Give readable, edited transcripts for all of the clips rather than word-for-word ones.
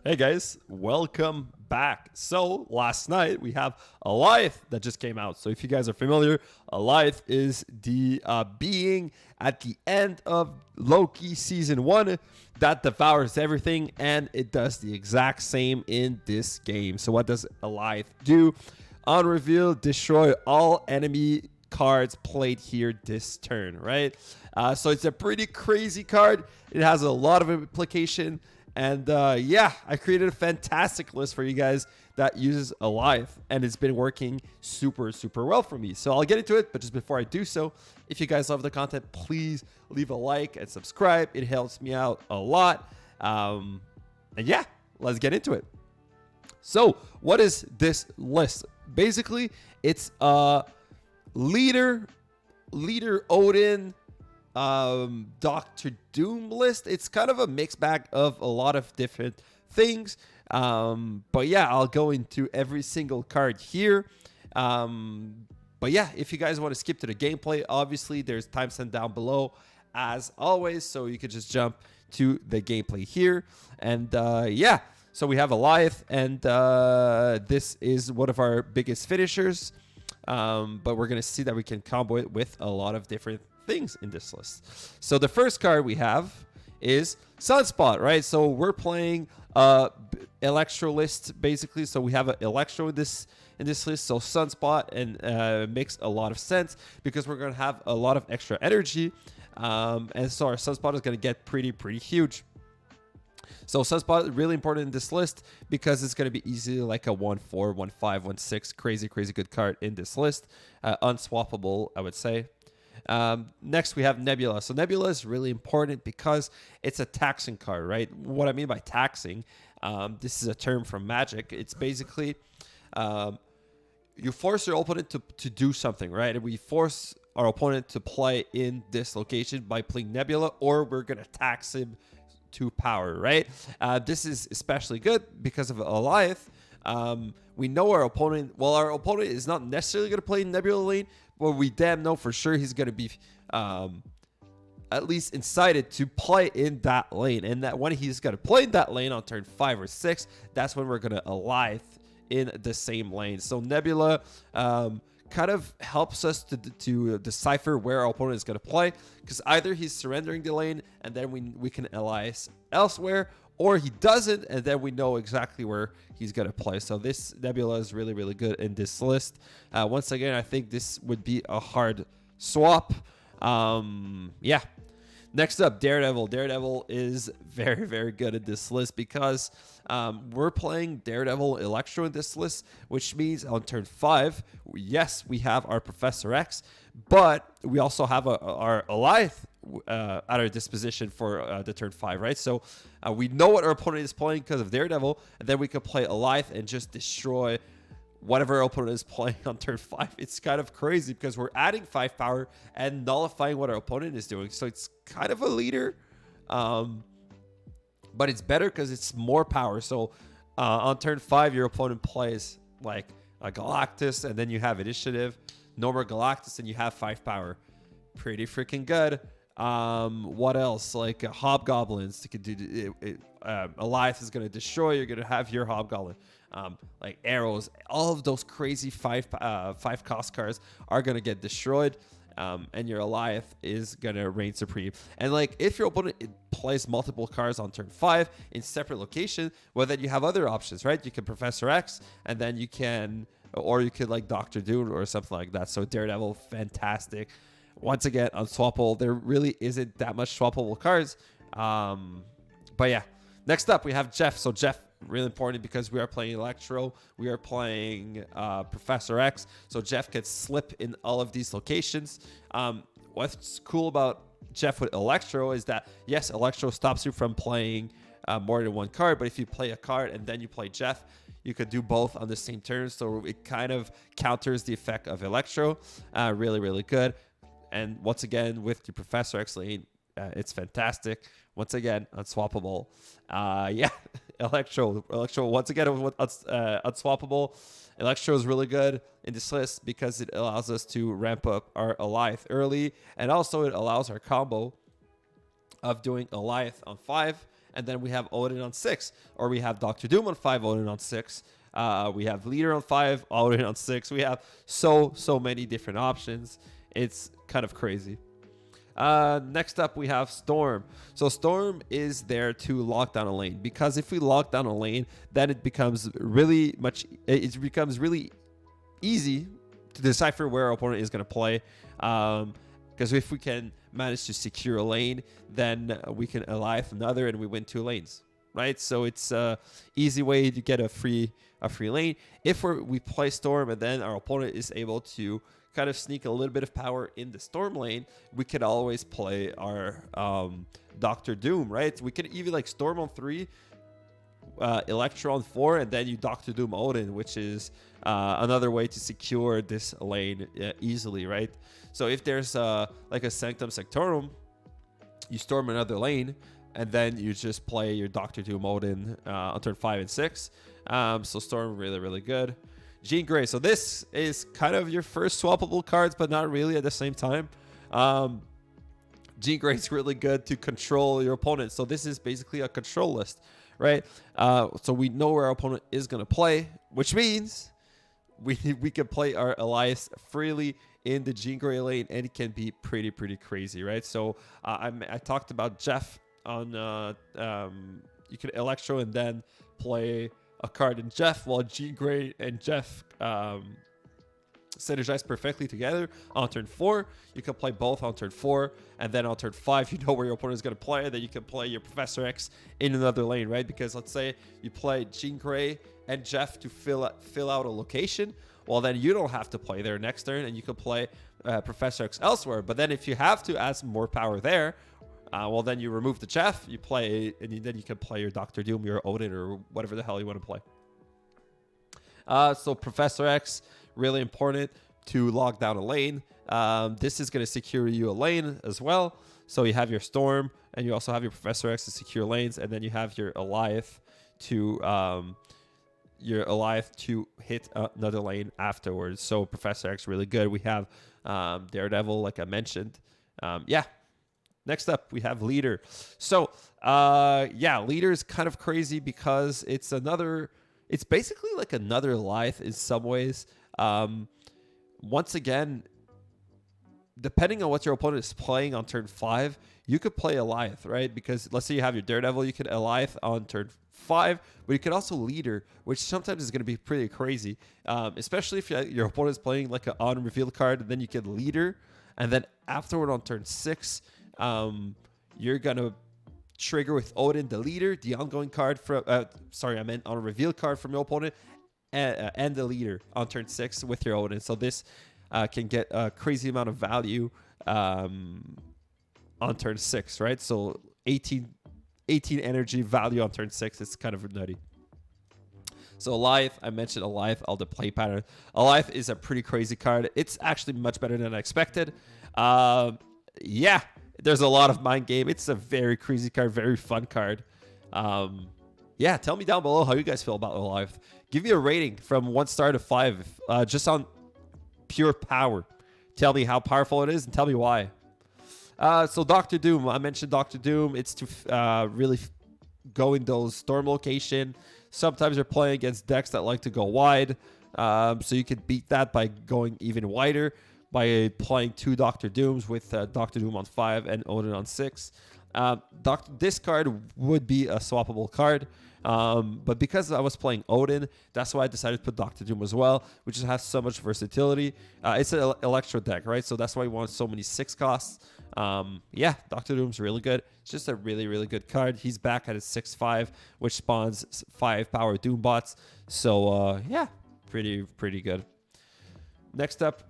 Hey guys, welcome back. So last night we have Alioth that just came out. So if you guys are familiar, Alioth is the being at the end of Loki season 1 that devours everything, and it does the exact same in this game. So what does Alioth do? On reveal, destroy all enemy cards played here this turn, right? So it's a pretty crazy card. It has a lot of implication. And yeah, I created a fantastic list for you guys that uses Alioth, and it's been working super, super well for me. So I'll get into it, but just before I do so, if you guys love the content, please leave a like and subscribe. It helps me out a lot. And yeah, let's get into it. So what is this list? Basically, it's leader Odin, Doctor Doom list. It's kind of a mixed bag of a lot of different things. But yeah, I'll go into every single card here. But yeah, if you guys want to skip to the gameplay, obviously there's timestamp down below as always, so you could just jump to the gameplay here. And yeah, so we have Alioth, and this is one of our biggest finishers. But we're gonna see that we can combo it with a lot of different things in this list. So the first card we have is Sunspot, right? So we're playing Electro list basically. So we have an Electro in this list. So Sunspot and makes a lot of sense because we're gonna have a lot of extra energy, and so our Sunspot is gonna get pretty huge. So Sunspot is really important in this list because it's going to be easily like a 1-4, 1-5, 1-6 crazy good card in this list. Unswappable, I would say. Next, we have Nebula. So Nebula is really important because it's a taxing card, right? What I mean by taxing, this is a term from Magic. It's basically you force your opponent to do something, right? And we force our opponent to play in this location by playing Nebula, or we're going to tax him to power, right? This is especially good because of Alioth. We know our opponent, well, our opponent is not necessarily going to play Nebula lane, but we damn know for sure he's going to be at least incited to play in that lane. And that when he's going to play in that lane on turn 5 or 6, that's when we're going to Alioth in the same lane. So Nebula kind of helps us to decipher where our opponent is going to play, because either he's surrendering the lane and then we can allies elsewhere, or he doesn't and then we know exactly where he's going to play. So this Nebula is really good in this list. Once again, I think this would be a hard swap. Yeah. Next up, Daredevil. Daredevil is very good in this list because we're playing Daredevil Electro in this list, which means on turn 5, yes, we have our Professor X, but we also have our Alioth at our disposition for the turn 5, right? So we know what our opponent is playing because of Daredevil, and then we can play Alioth and just destroy whatever our opponent is playing on turn 5. It's kind of crazy because we're adding 5 power and nullifying what our opponent is doing. So it's kind of a leader, but it's better because it's more power. So on turn 5, your opponent plays like a Galactus, and then you have Initiative, no more Galactus, and you have 5 power. Pretty freaking good. What else? Like Hobgoblins. You could do Alioth is going to destroy. You're going to have your Hobgoblin. Like arrows, all of those crazy 5 cost cards are going to get destroyed, and your Alioth is going to reign supreme. And like if your opponent plays multiple cards on turn 5 in separate location, well, then you have other options, right? You can Professor X, and then you can, or you could like Doctor Doom or something like that. So Daredevil, fantastic. Once again, unswappable. There really isn't that much swappable cards. But yeah, next up we have Jeff. So Jeff, really important because we are playing Electro, we are playing Professor X, so Jeff can slip in all of these locations. What's cool about Jeff with Electro is that, yes, Electro stops you from playing more than one card, but if you play a card and then you play Jeff, you could do both on the same turn, so it kind of counters the effect of Electro. Really good. And once again, with the Professor X lane, it's fantastic. Once again, unswappable. Yeah, Electro once again, unswappable. Electro is really good in this list because it allows us to ramp up our Alioth early, and also it allows our combo of doing Alioth on 5 and then we have Odin on 6, or we have Doctor Doom on 5, Odin on 6. We have Leader on 5, Odin on 6. We have so many different options. It's kind of crazy. Next up, we have Storm. So Storm is there to lock down a lane, because if we lock down a lane, then it becomes really easy to decipher where our opponent is going to play. Because if we can manage to secure a lane, then we can Alioth another and we win 2 lanes, right? So it's a easy way to get a free lane. If we play Storm and then our opponent is able to kind of sneak a little bit of power in the Storm lane, we could always play our Doctor Doom, right? We could even like Storm on 3, Electro on 4, and then you Doctor Doom Odin, which is another way to secure this lane easily, right? So if there's like a Sanctum Sanctorum, you Storm another lane, and then you just play your Doctor Doom Odin on turn 5 and 6. So Storm really good. Jean Grey. So this is kind of your first swappable cards, but not really at the same time. Jean Grey is really good to control your opponent. So this is basically a control list, right? So we know where our opponent is going to play, which means we can play our Alioth freely in the Jean Grey lane, and it can be pretty crazy, right? So I talked about Jeff on you can Electro and then play a card in Jeff, while Jean Grey and Jeff synergize perfectly together on turn 4. You can play both on turn 4, and then on turn 5 you know where your opponent is going to play, and then you can play your Professor X in another lane, right? Because let's say you play Jean Grey and Jeff to fill out a location, well then you don't have to play there next turn, and you can play Professor X elsewhere. But then if you have to add some more power there, well then you remove the Jeff, you play, and then you can play your Doctor Doom, your Odin, or whatever the hell you want to play. So Professor X, really important to lock down a lane. This is going to secure you a lane as well. So you have your Storm, and you also have your Professor X to secure lanes, and then you have your Alioth to hit another lane afterwards. So Professor X really good. We have Daredevil, like I mentioned. Yeah. Next up, we have Leader. So Leader is kind of crazy because it's basically like another Alioth in some ways. Once again, depending on what your opponent is playing on turn 5, you could play Alioth, right? Because let's say you have your Daredevil, you could Alioth on turn 5, but you could also Leader, which sometimes is going to be pretty crazy, especially if your opponent is playing like an on-reveal card, and then you can Leader, and then afterward on turn 6, you're going to trigger with Odin the Leader, the ongoing card from, I meant on a reveal card from your opponent, and the Leader on turn 6 with your Odin. So this can get a crazy amount of value on turn 6, right? So 18 energy value on turn 6. It's kind of nutty. So Alioth, I mentioned Alioth, all the play pattern. Alioth is a pretty crazy card. It's actually much better than I expected. Yeah, there's a lot of mind game. It's a very crazy card, very fun card. Yeah, tell me down below how you guys feel about Alioth. Give me a rating from 1 star to 5, just on pure power. Tell me how powerful it is and tell me why. So Doctor Doom, I mentioned Doctor Doom. It's to really go in those Storm location. Sometimes you're playing against decks that like to go wide. So you can beat that by going even wider, by playing 2 Doctor Dooms with Doctor Doom on 5 and Odin on 6. This card would be a swappable card. But because I was playing Odin, that's why I decided to put Doctor Doom as well, which just has so much versatility. It's an Electro deck, right? So that's why we want so many 6 costs. Yeah, Doctor Doom's really good. It's just a really good card. He's back at his 6/5, which spawns 5 power Doom bots. So yeah, pretty good. Next up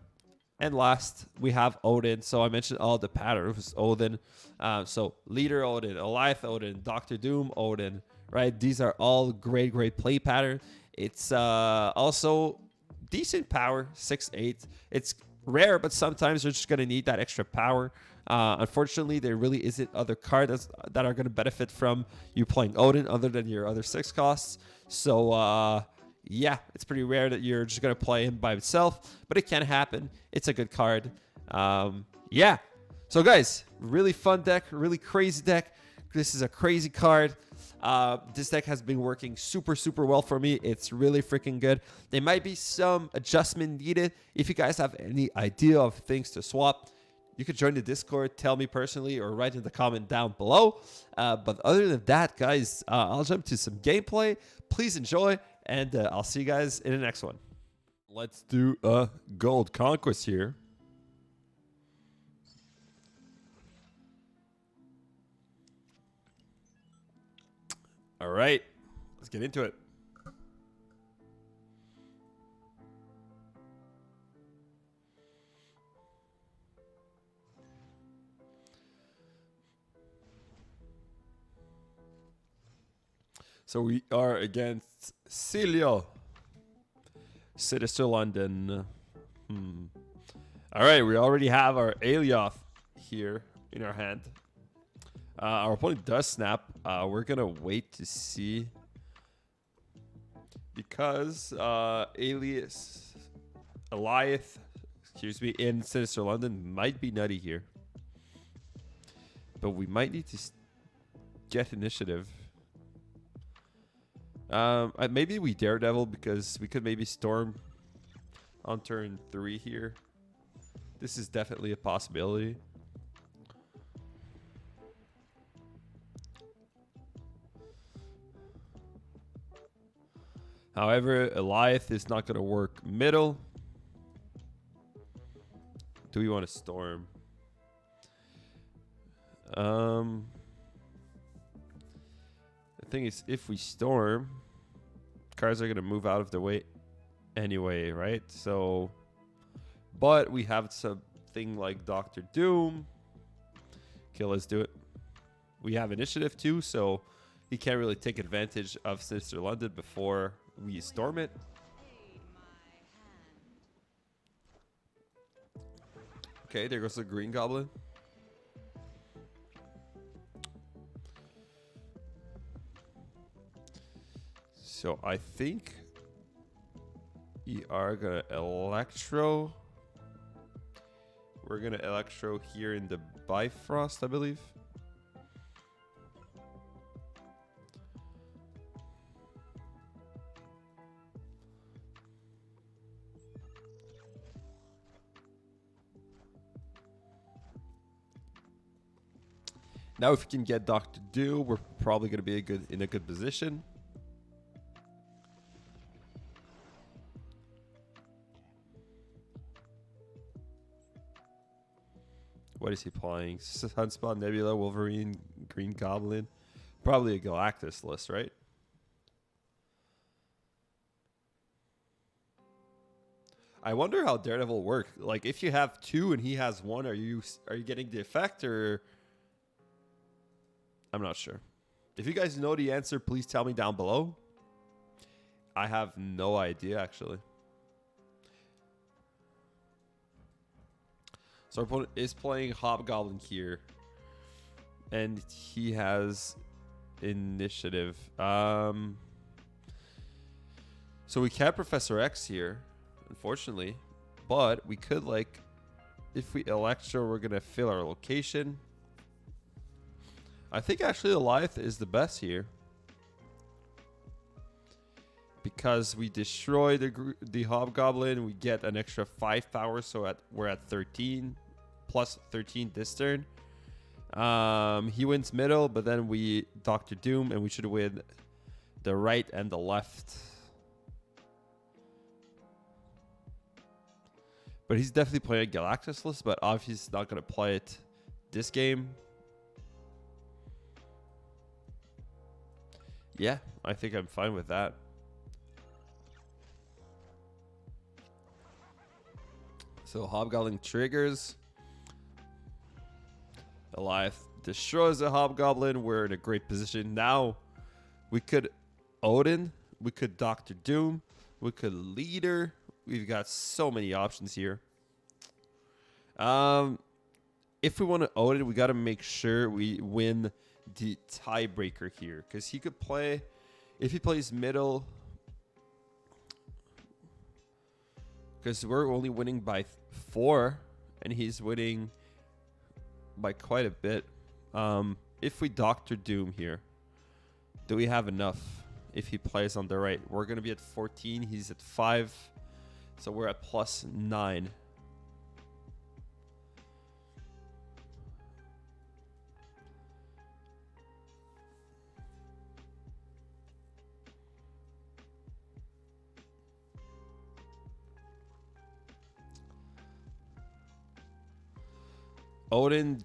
and last, we have Odin. So I mentioned all the patterns. Odin. So Leader Odin, Alioth Odin, Doctor Doom Odin. Right, these are all great play pattern. It's also decent power, 6/8. It's rare, but sometimes you're just gonna need that extra power. Unfortunately, there really isn't other cards that are gonna benefit from you playing Odin other than your other 6 costs. So yeah, it's pretty rare that you're just gonna play him by himself, but it can happen. It's a good card. Yeah. So guys, really fun deck, really crazy deck. This is a crazy card. This deck has been working super well for me. It's really freaking good. There might be some adjustment needed. If you guys have any idea of things to swap, you could join the Discord, tell me personally, or write in the comment down below. But other than that, guys, I'll jump to some gameplay. Please enjoy, and I'll see you guys in the next one. Let's do a gold conquest here. All right, let's get into it. So we are against Cilio. Sinister London. All right, we already have our Alioth here in our hand. Our opponent does snap. We're going to wait to see. Because Alioth, excuse me, in Sinister London might be nutty here. But we might need to get initiative. Maybe we Daredevil because we could maybe Storm on turn 3 here. This is definitely a possibility. However, Alioth is not going to work middle. Do we want to Storm? The thing is, if we Storm, cards are going to move out of the way anyway, right? So, but we have something like Doctor Doom. Okay, let's do it. We have initiative too, so he can't really take advantage of Sinister London before we Storm it. Okay, there goes the Green Goblin. So I think we are gonna Electro. We're gonna Electro here in the Bifrost, I believe. Now, if we can get Doctor Doom, we're probably gonna be in a good position. What is he playing? Sunspot, Nebula, Wolverine, Green Goblin. Probably a Galactus list, right? I wonder how Daredevil works. Like, if you have 2 and he has 1, are you getting the effect, or? I'm not sure. If you guys know the answer, please tell me down below. I have no idea, actually. So our opponent is playing Hobgoblin here. And he has initiative. So we can't Professor X here, unfortunately. But we could, like, if we Electro, we're going to fill our location. I think actually Alioth is the best here. Because we destroy the Hobgoblin, we get an extra 5 power, so we're at 13, plus 13 this turn. He wins middle, but then we Doctor Doom, and we should win the right and the left. But he's definitely playing a Galactus list, but obviously he's not going to play it this game. Yeah, I think I'm fine with that. So Hobgoblin triggers. Alioth destroys the Hobgoblin. We're in a great position. Now we could Odin. We could Doctor Doom. We could Leader. We've got so many options here. If we want to Odin, we got to make sure we win the tiebreaker here. Because he could play, if he plays middle, because we're only winning by 4 and he's winning by quite a bit. If we Doctor Doom here, Do we have enough if he plays on the right? We're going to be at 14. He's at 5. So we're at plus 9. Odin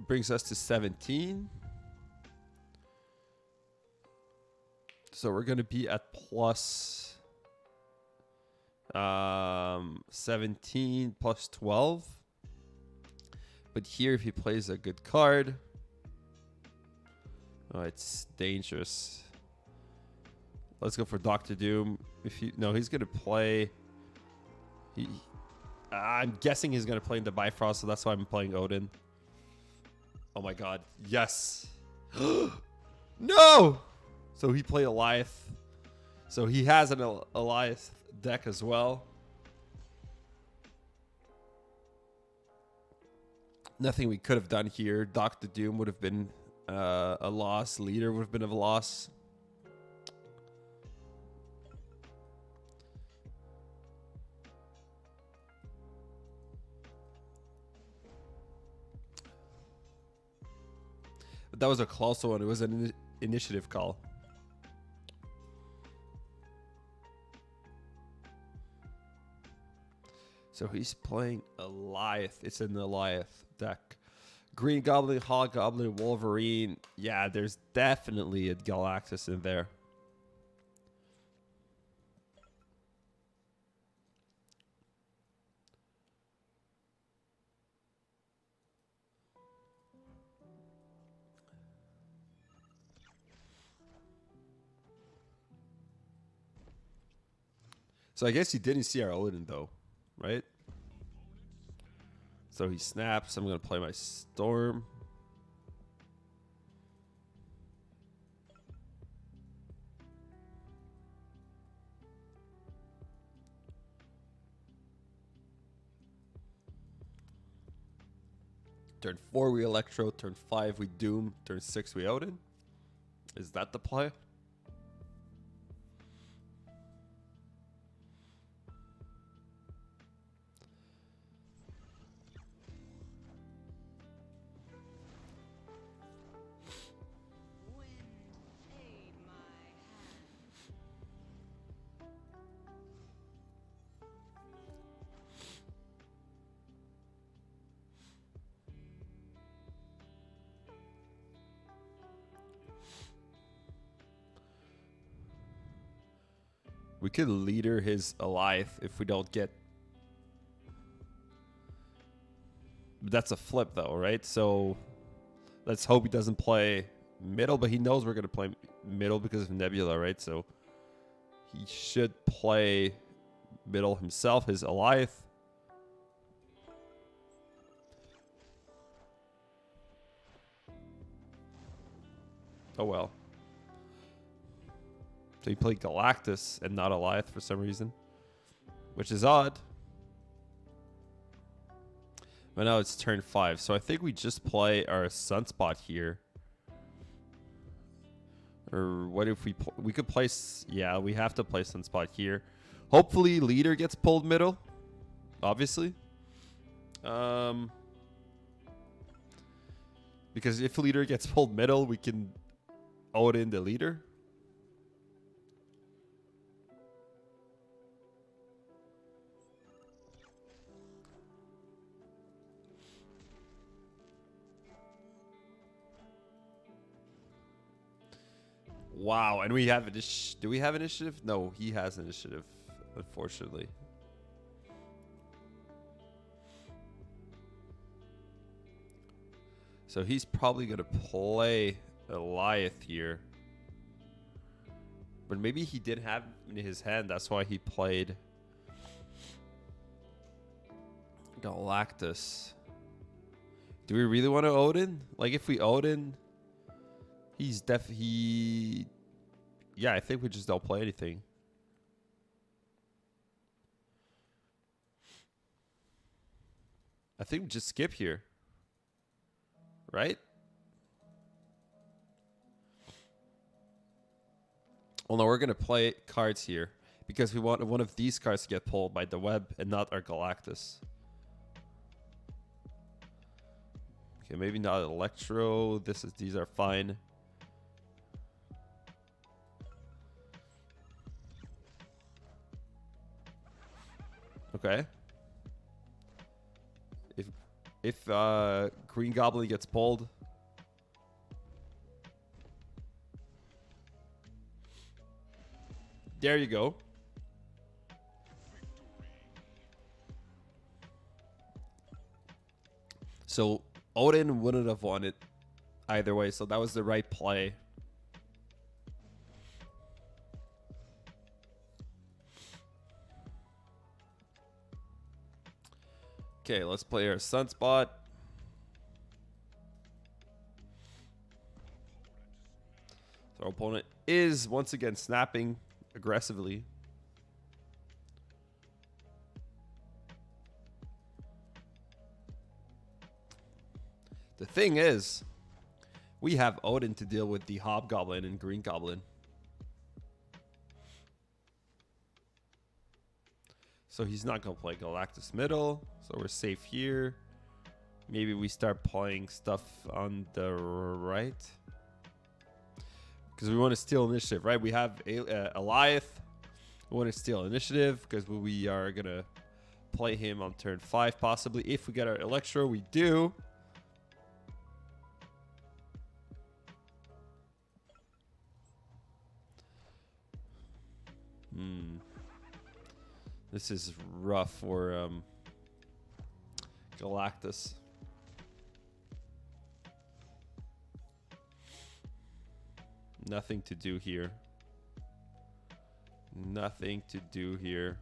brings us to 17. So we're going to be at plus 17 plus 12. But here, if he plays a good card, oh, it's dangerous. Let's go for Doctor Doom. No, he's going to play. I'm guessing he's going to play into Bifrost, so that's why I'm playing Odin. Oh my god. Yes. No! So he played Alioth. So he has an Alioth deck as well. Nothing we could have done here. Doctor Doom would have been a loss. Leader would have been a loss. But that was a close one. It was an initiative call. So he's playing Alioth. It's an Alioth deck. Green Goblin, Hobgoblin, Wolverine. Yeah, there's definitely a Galactus in there. So I guess he didn't see our Odin though, right? So he snaps. I'm going to play my Storm. Turn 4 we Electro. Turn 5 we Doom. Turn 6 we Odin. Is that the play? We could leader his Alioth if we don't get. But that's a flip though, right? So let's hope he doesn't play middle, but he knows we're going to play middle because of Nebula, right? So he should play middle himself, his Alioth. Oh well. So he played Galactus and not Alioth for some reason, which is odd. But now it's turn 5. So I think we just play our Sunspot here. Or what if we could place... Yeah, we have to play Sunspot here. Hopefully leader gets pulled middle. Obviously. Because if leader gets pulled middle, we can Odin the leader. Wow, and we have do we have initiative? No, he has initiative, unfortunately. So he's probably going to play Alioth here. But maybe he did have in his hand, that's why he played Galactus. Do we really want to Odin? Like if we Odin, he's definitely... Yeah, I think we just don't play anything. I think we just skip here. Right? Well, no, we're going to play cards here because we want one of these cards to get pulled by the web and not our Galactus. Okay, maybe not Electro. These are fine. Okay. If Green Goblin gets pulled, there you go. So Odin wouldn't have won it either way, so that was the right play. Okay, let's play our Sunspot. So our opponent is once again snapping aggressively. The thing is, we have Odin to deal with the Hobgoblin and Green Goblin. So he's not going to play Galactus middle. So we're safe here. Maybe we start playing stuff on the right. Because we want to steal initiative, right? We have Alioth. We want to steal initiative because we are going to play him on turn 5 possibly. If we get our Electro, we do. This is rough for Galactus. Nothing to do here. Nothing to do here.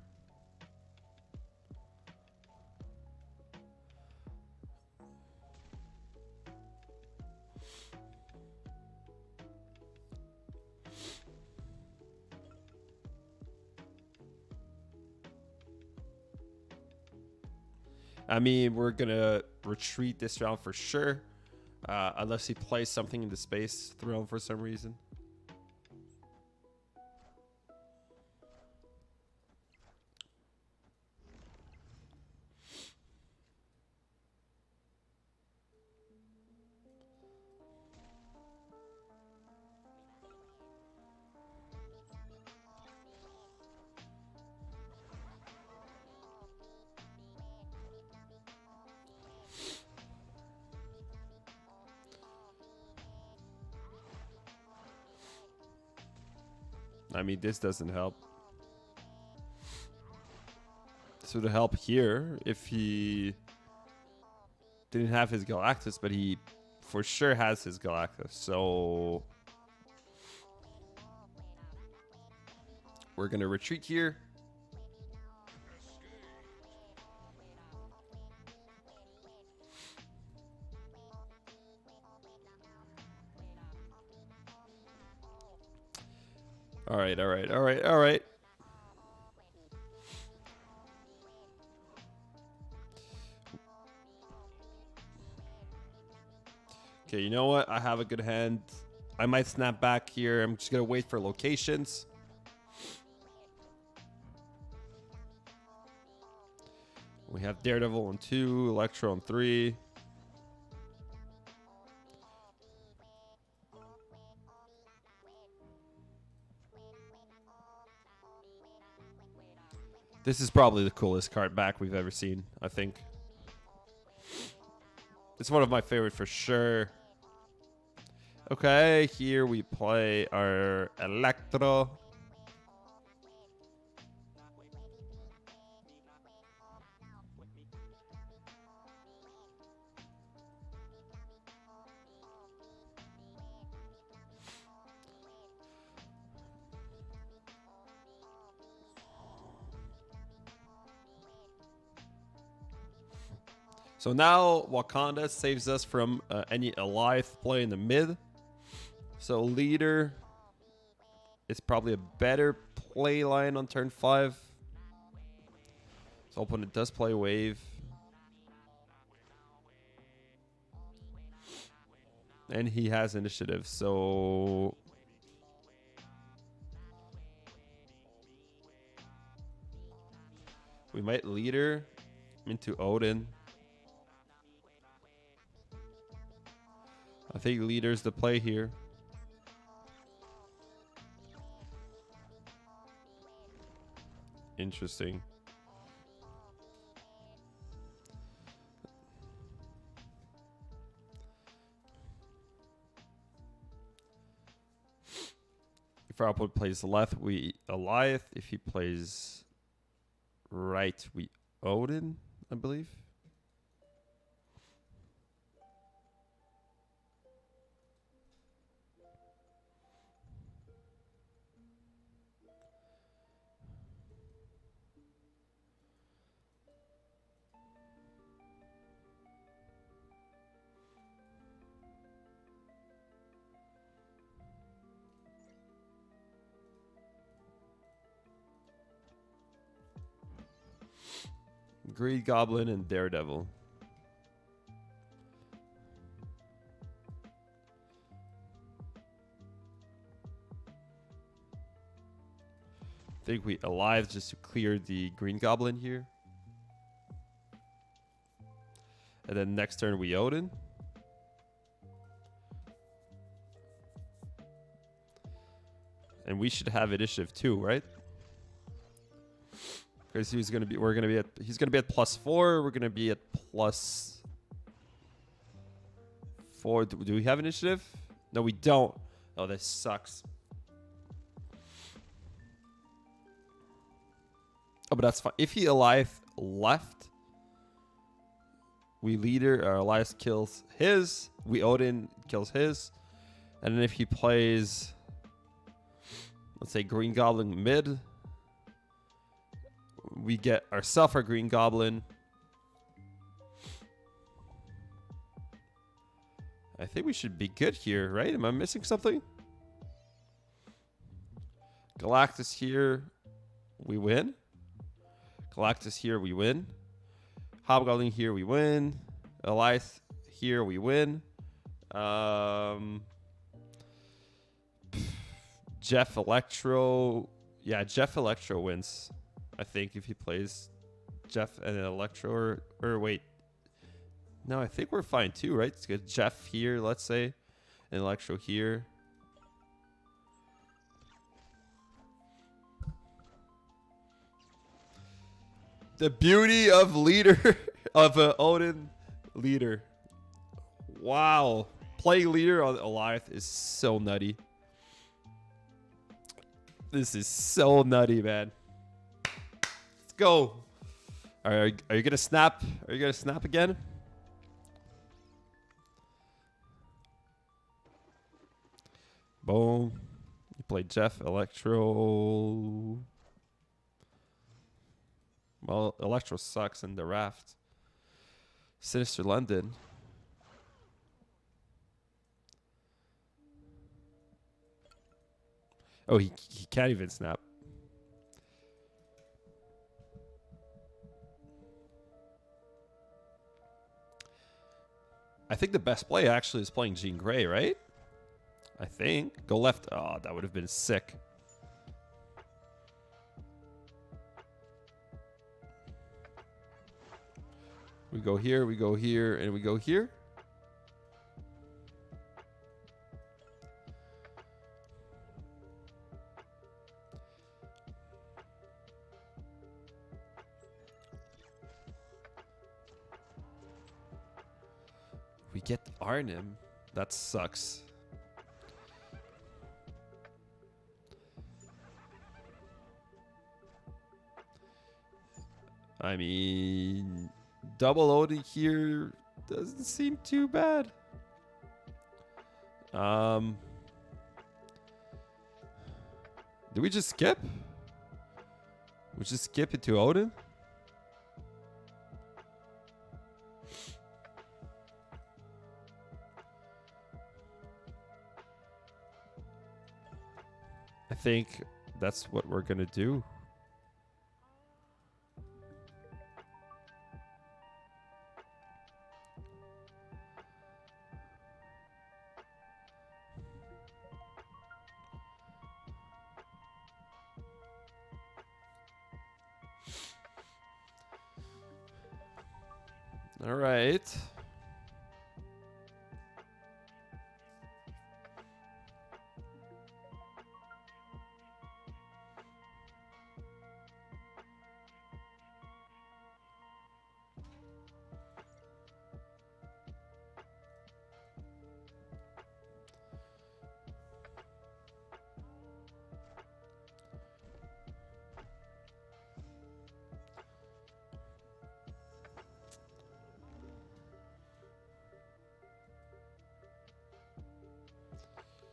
I mean, we're going to retreat this round for sure. Unless he plays something in the space throne for some reason. I mean, this doesn't help. This would help here if he didn't have his Galactus, but he for sure has his Galactus. So we're going to retreat here. All right, all right, all right, all right. Okay, you know what? I have a good hand. I might snap back here. I'm just going to wait for locations. We have Daredevil on 2, Electro on 3. This is probably the coolest card back we've ever seen, I think. It's one of my favorite for sure. Okay, here we play our Electro. So now Wakanda saves us from any Alioth play in the mid. So leader is probably a better play line on turn 5. So opponent does play wave. And he has initiative, so We might leader into Odin. I think leader's the play here. Interesting. If our opponent plays left, we Alioth. If he plays right, we Odin, I believe. Greed Goblin and Daredevil. I think we Alive just to clear the Green Goblin here. And then next turn we Odin. And we should have initiative too, right? Because he's gonna be he's gonna be at +4. We're gonna be at +4. Do we have initiative? No, we don't. Oh, this sucks. Oh, but that's fine. If he Alive left, we leader. Elias kills his. We Odin kills his. And then if he plays, let's say Green Goblin mid, we get ourselves our Green Goblin. I think we should be good here, right? Am I missing something? Galactus here, we win. Galactus here, we win. Hobgoblin here, we win. Elias here, we win. Jeff Electro. Yeah, Jeff Electro wins. I think if he plays Jeff and an Electro or wait. No, I think we're fine too, right? It's good. Jeff here, let's say. And Electro here. The beauty of leader of Odin leader. Wow. Playing leader on Alioth is so nutty. This is so nutty, man. Let's go. Are you gonna snap? Are you gonna snap again? Boom. You play Jeff Electro. Well, Electro sucks in the raft. Sinister London. Oh, he can't even snap. I think the best play actually is playing Jean Grey, right? I think. Go left. Oh, that would have been sick. We go here, and we go here. We get Arnim. That sucks. I mean, double Odin here doesn't seem too bad. Do we just skip? We just skip it to Odin? I think that's what we're gonna do. All right.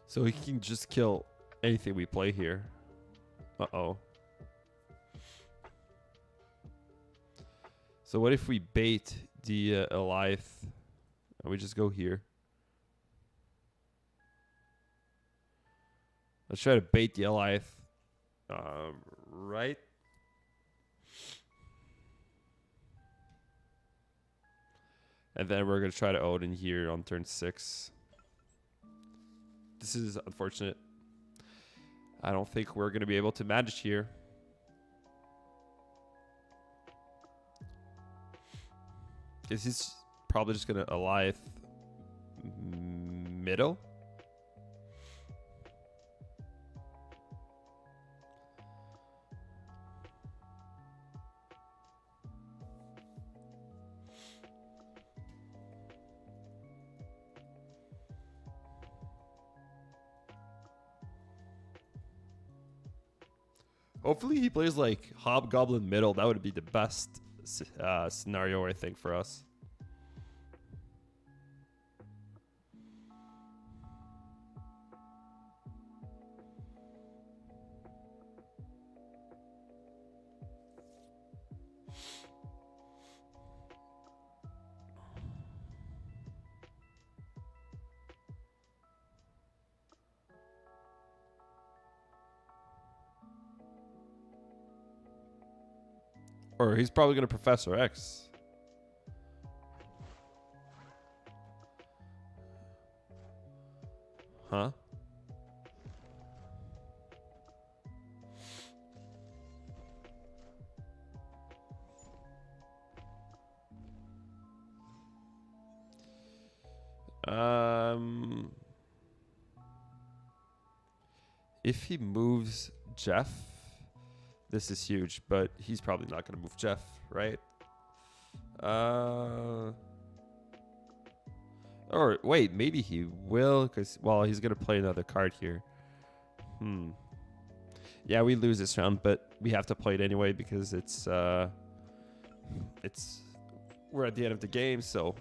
So he can just kill anything we play here. Uh-oh. So what if we bait the Alioth and we just go here? Let's try to bait the Alioth. Right? And then we're going to try to Odin here on turn 6. This is unfortunate. I don't think we're going to be able to manage here. Is he's probably just going to Alioth middle? Hopefully he plays like Hobgoblin middle. That would be the best scenario, I think, for us. Or he's probably going to Professor X. Huh? If he moves Jeff, this is huge, but he's probably not going to move Jeff, right? Or wait, maybe he will, because, well, he's going to play another card here. Yeah, we lose this round, but we have to play it anyway because it's we're at the end of the game, so.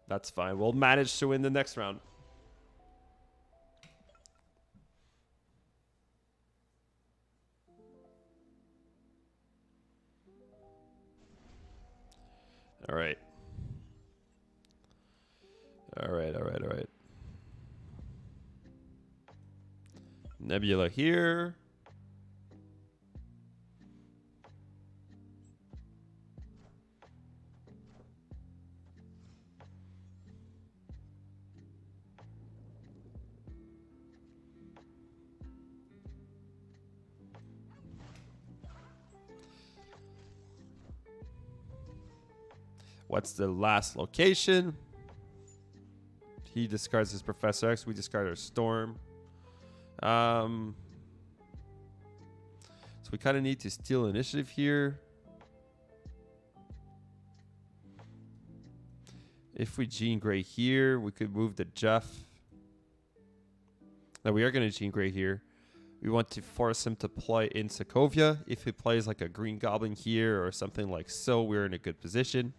That's fine. We'll manage to win the next round. All right. All right. Nebula here. What's the last location? He discards his Professor X. We discard our Storm. So we kind of need to steal initiative here. If we Jean Grey here, we could move the Jeff. Now we are going to Jean Grey here. We want to force him to play in Sokovia. If he plays like a Green Goblin here or something like so, we're in a good position.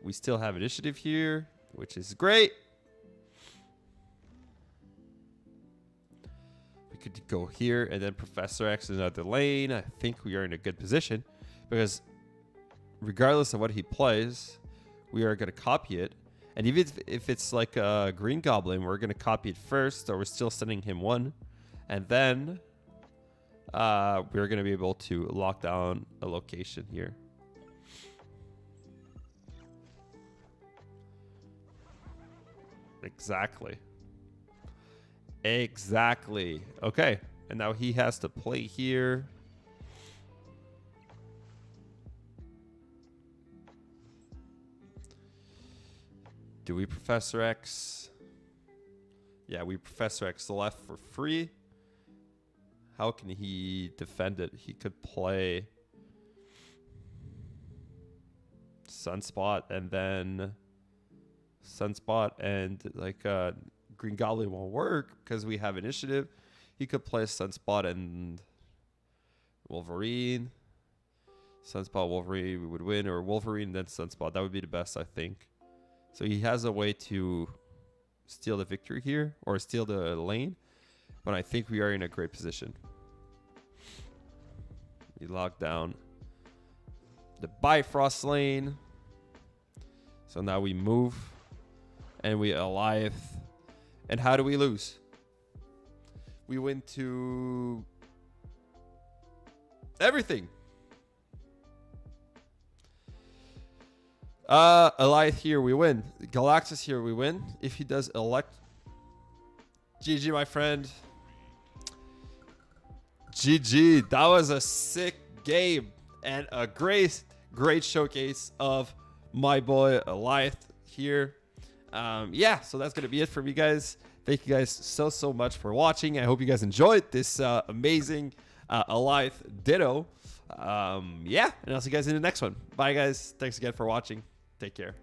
We still have initiative here, which is great. We could go here and then Professor X in another lane. I think we are in a good position because regardless of what he plays, we are going to copy it. And even if it's like a Green Goblin, we're going to copy it first, or we're still sending him one. And then we're going to be able to lock down a location here. Exactly. Exactly. Okay. And now he has to play here. Do we Professor X? Yeah, we Professor X left for free. How can he defend it? He could play Sunspot and then Sunspot and like Green Goblin won't work because we have initiative. He could play Sunspot and Wolverine. Sunspot, Wolverine, we would win, or Wolverine then Sunspot. That would be the best, I think. So he has a way to steal the victory here or steal the lane, but I think we are in a great position. We lock down the Bifrost lane. So now we move and we Alioth. And how do we lose? We win to everything. Alioth here, we win. Galaxus here, we win. If he does elect, GG, my friend. GG. That was a sick game and a great showcase of my boy Alioth here. Yeah, so that's gonna be it from you guys. Thank you guys so much for watching. I hope you guys enjoyed this amazing Alioth Ditto. Yeah, and I'll see you guys in the next one. Bye, guys. Thanks again for watching. Take care.